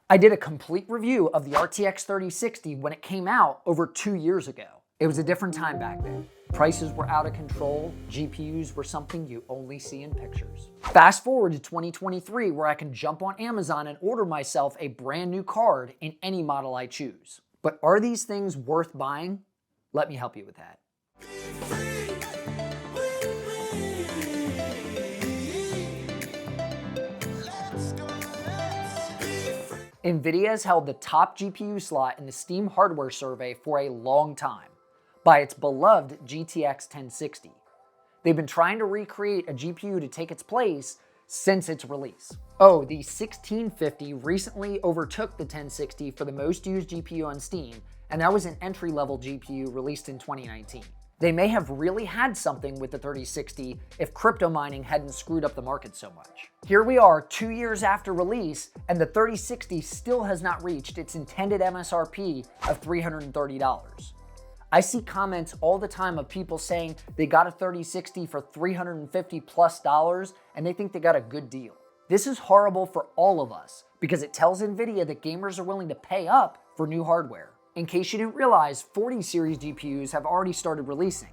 I did a complete review of the RTX 3060 when it came out over 2 years ago. It was a different time back then. Prices were out of control, GPUs were something you only see in pictures. Fast forward to 2023 where I can jump on Amazon and order myself a brand new card in any model I choose. But are these things worth buying? Let me help you with that. NVIDIA has held the top GPU slot in the Steam hardware survey for a long time by its beloved GTX 1060. They've been trying to recreate a GPU to take its place since its release. Oh, the 1650 recently overtook the 1060 for the most used GPU on Steam, and that was an entry-level GPU released in 2019. They may have really had something with the 3060 if crypto mining hadn't screwed up the market so much. Here we are 2 years after release, and the 3060 still has not reached its intended MSRP of $330. I see comments all the time of people saying they got a 3060 for $350+ and they think they got a good deal. This is horrible for all of us because it tells NVIDIA that gamers are willing to pay up for new hardware. In case you didn't realize, 40 series GPUs have already started releasing.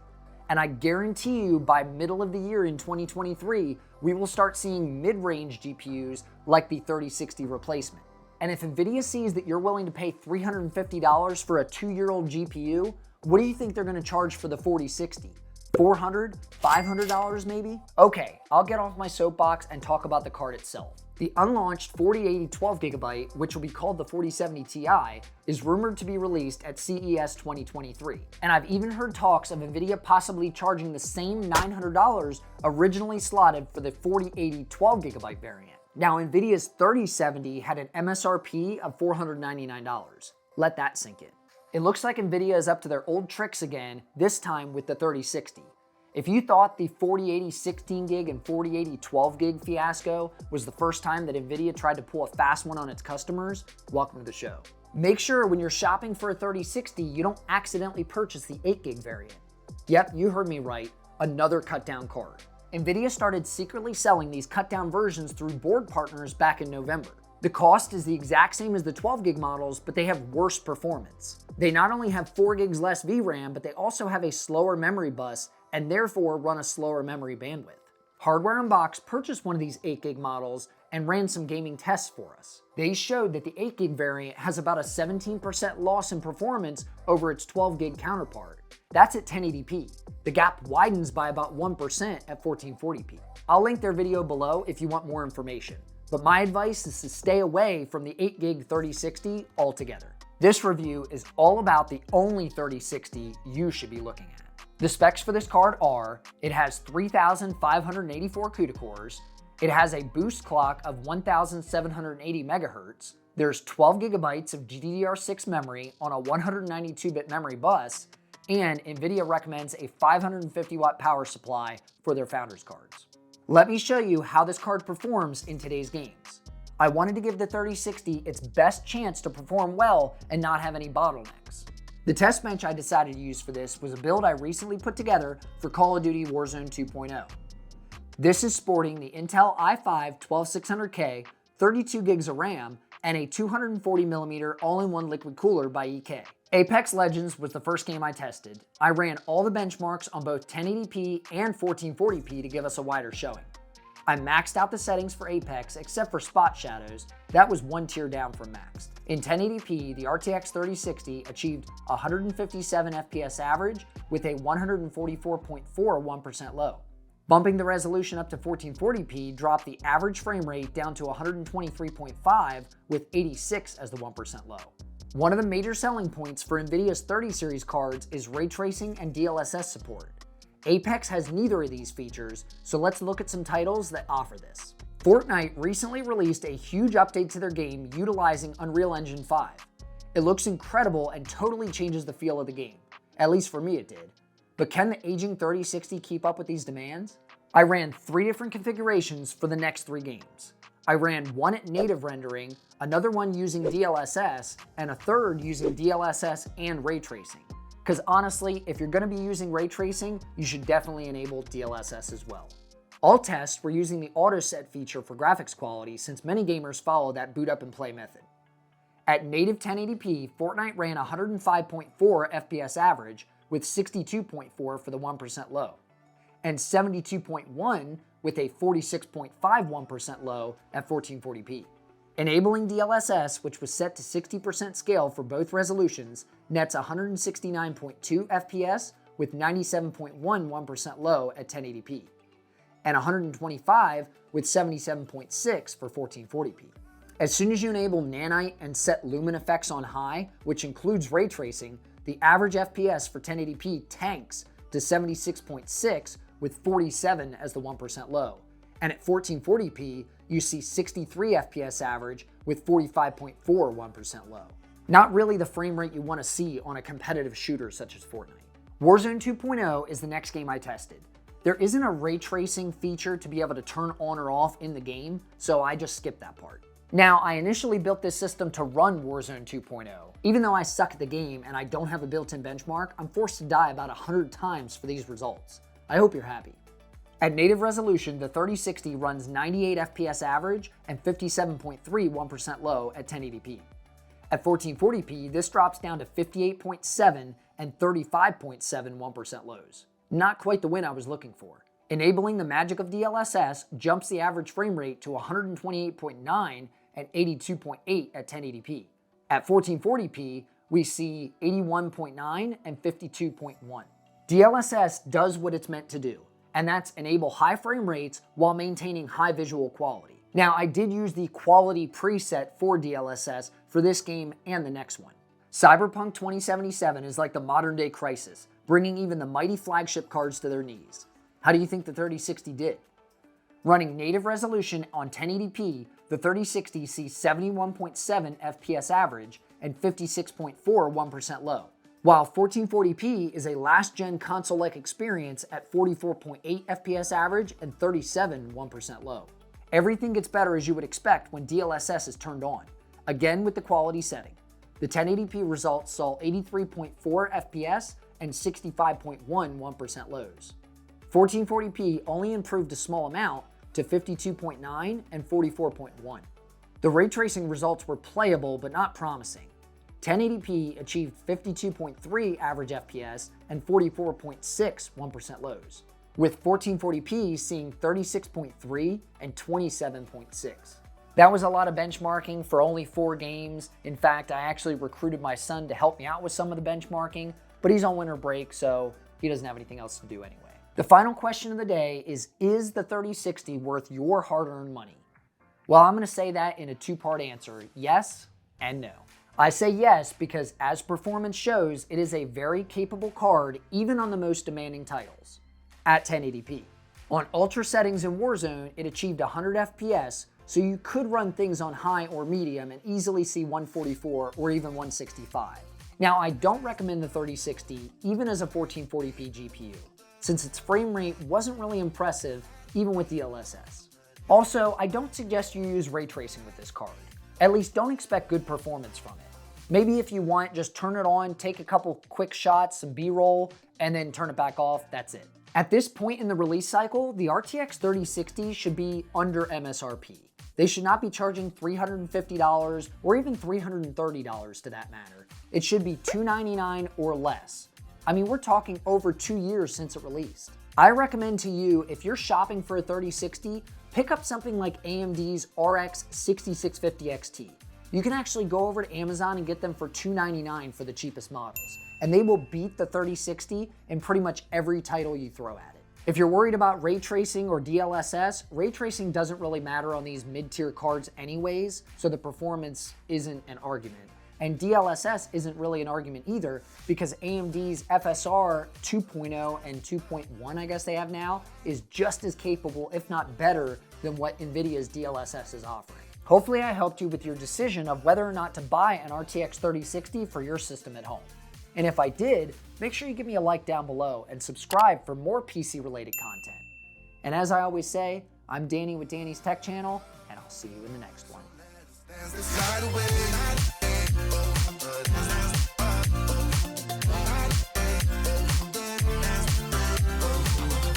And I guarantee you by middle of the year in 2023, we will start seeing mid-range GPUs like the 3060 replacement. And if NVIDIA sees that you're willing to pay $350 for a 2-year-old GPU, what do you think they're gonna charge for the 4060? $400, $500 maybe? Okay, I'll get off my soapbox and talk about the card itself. The unlaunched 4080 12GB, which will be called the 4070 Ti, is rumored to be released at CES 2023. And I've even heard talks of NVIDIA possibly charging the same $900 originally slotted for the 4080 12GB variant. Now, NVIDIA's 3070 had an MSRP of $499. Let that sink in. It looks like NVIDIA is up to their old tricks again, this time with the 3060. If you thought the 4080 16GB and 4080 12GB fiasco was the first time that NVIDIA tried to pull a fast one on its customers, welcome to the show. Make sure when you're shopping for a 3060, you don't accidentally purchase the 8GB variant. Yep, you heard me right, another cut down card. NVIDIA started secretly selling these cut down versions through board partners back in November. The cost is the exact same as the 12GB models, but they have worse performance. They not only have 4GB less VRAM, but they also have a slower memory bus and therefore run a slower memory bandwidth. Hardware Unboxed purchased one of these 8GB models and ran some gaming tests for us. They showed that the 8GB variant has about a 17% loss in performance over its 12GB counterpart. That's at 1080p. The gap widens by about 1% at 1440p. I'll link their video below if you want more information. But my advice is to stay away from the 8GB 3060 altogether. This review is all about the only 3060 you should be looking at. The specs for this card are, it has 3,584 CUDA cores, it has a boost clock of 1,780 MHz, there's 12GB of GDDR6 memory on a 192-bit memory bus, and NVIDIA recommends a 550-watt power supply for their founders cards. Let me show you how this card performs in today's games. I wanted to give the 3060 its best chance to perform well and not have any bottlenecks. The test bench I decided to use for this was a build I recently put together for Call of Duty Warzone 2.0. This is sporting the Intel i5 12600K, 32GB of RAM, and a 240mm all-in-one liquid cooler by EK. Apex Legends was the first game I tested. I ran all the benchmarks on both 1080p and 1440p to give us a wider showing. I maxed out the settings for Apex except for spot shadows. That was one tier down from maxed. In 1080p, the RTX 3060 achieved 157 FPS average with a 144.41% low. Bumping the resolution up to 1440p dropped the average frame rate down to 123.5 with 86 as the 1% low. One of the major selling points for NVIDIA's 30 series cards is ray tracing and DLSS support. Apex has neither of these features, so let's look at some titles that offer this. Fortnite recently released a huge update to their game utilizing Unreal Engine 5. It looks incredible and totally changes the feel of the game. At least for me it did. But can the aging 3060 keep up with these demands? I ran 3 different configurations for the next 3 games. I ran one at native rendering, another one using DLSS, and a third using DLSS and ray tracing. Because honestly, if you're going to be using ray tracing, you should definitely enable DLSS as well. All tests were using the auto set feature for graphics quality since many gamers follow that boot up and play method. At native 1080p, Fortnite ran 105.4 FPS average with 62.4 for the 1% low, and 72.1 with a 46.51% low at 1440p. Enabling DLSS, which was set to 60% scale for both resolutions, nets 169.2 FPS with 97.1% low at 1080p, and 125 with 77.6 for 1440p. As soon as you enable nanite and set lumen effects on high, which includes ray tracing, the average FPS for 1080p tanks to 76.6 with 47 as the 1% low. And at 1440p, you see 63 FPS average with 45.4 1% low. Not really the frame rate you want to see on a competitive shooter such as Fortnite. Warzone 2.0 is the next game I tested. There isn't a ray tracing feature to be able to turn on or off in the game, so I just skipped that part. Now, I initially built this system to run Warzone 2.0. Even though I suck at the game and I don't have a built-in benchmark, I'm forced to die about 100 times for these results. I hope you're happy. At native resolution, the 3060 runs 98 FPS average and 57.3 1% low at 1080p. At 1440p, this drops down to 58.7 and 35.7 1% lows. Not quite the win I was looking for. Enabling the magic of DLSS jumps the average frame rate to 128.9 and 82.8 at 1080p. At 1440p, we see 81.9 and 52.1. DLSS does what it's meant to do, and that's enable high frame rates while maintaining high visual quality. Now, I did use the quality preset for DLSS for this game and the next one. Cyberpunk 2077 is like the modern day Crysis, bringing even the mighty flagship cards to their knees. How do you think the 3060 did? Running native resolution on 1080p, the 3060 sees 71.7 FPS average and 56.4 1% low, while 1440p is a last-gen console-like experience at 44.8 FPS average and 37 1% low. Everything gets better as you would expect when DLSS is turned on, again with the quality setting. The 1080p results saw 83.4 FPS and 65.1 1% lows. 1440p only improved a small amount to 52.9 and 44.1. The ray tracing results were playable but not promising. 1080p achieved 52.3 average FPS and 44.6 1% lows, with 1440p seeing 36.3 and 27.6. That was a lot of benchmarking for only 4 games. In fact, I actually recruited my son to help me out with some of the benchmarking, but he's on winter break, so he doesn't have anything else to do anyway. The final question of the day is the 3060 worth your hard-earned money? Well, I'm going to say that in a 2-part answer, yes and no. I say yes because, as performance shows, it is a very capable card even on the most demanding titles, at 1080p. On ultra settings in Warzone, it achieved 100 FPS, so you could run things on high or medium and easily see 144 or even 165. Now, I don't recommend the 3060 even as a 1440p GPU, since its frame rate wasn't really impressive even with DLSS. Also, I don't suggest you use ray tracing with this card. At least don't expect good performance from it. Maybe if you want, just turn it on, take a couple quick shots, some B-roll, and then turn it back off, that's it. At this point in the release cycle, the RTX 3060 should be under MSRP. They should not be charging $350 or even $330 to that matter. It should be $299 or less. I mean, we're talking over 2 years since it released. I recommend to you, if you're shopping for a 3060, pick up something like AMD's RX 6650 XT. You can actually go over to Amazon and get them for $299 for the cheapest models, and they will beat the 3060 in pretty much every title you throw at it. If you're worried about ray tracing or DLSS, ray tracing doesn't really matter on these mid-tier cards anyways, so the performance isn't an argument. And DLSS isn't really an argument either, because AMD's FSR 2.0 and 2.1, I guess they have now, is just as capable, if not better, than what NVIDIA's DLSS is offering. Hopefully I helped you with your decision of whether or not to buy an RTX 3060 for your system at home. And if I did, make sure you give me a like down below and subscribe for more PC-related content. And as I always say, I'm Danny with Danny's Tech Channel, and I'll see you in the next one.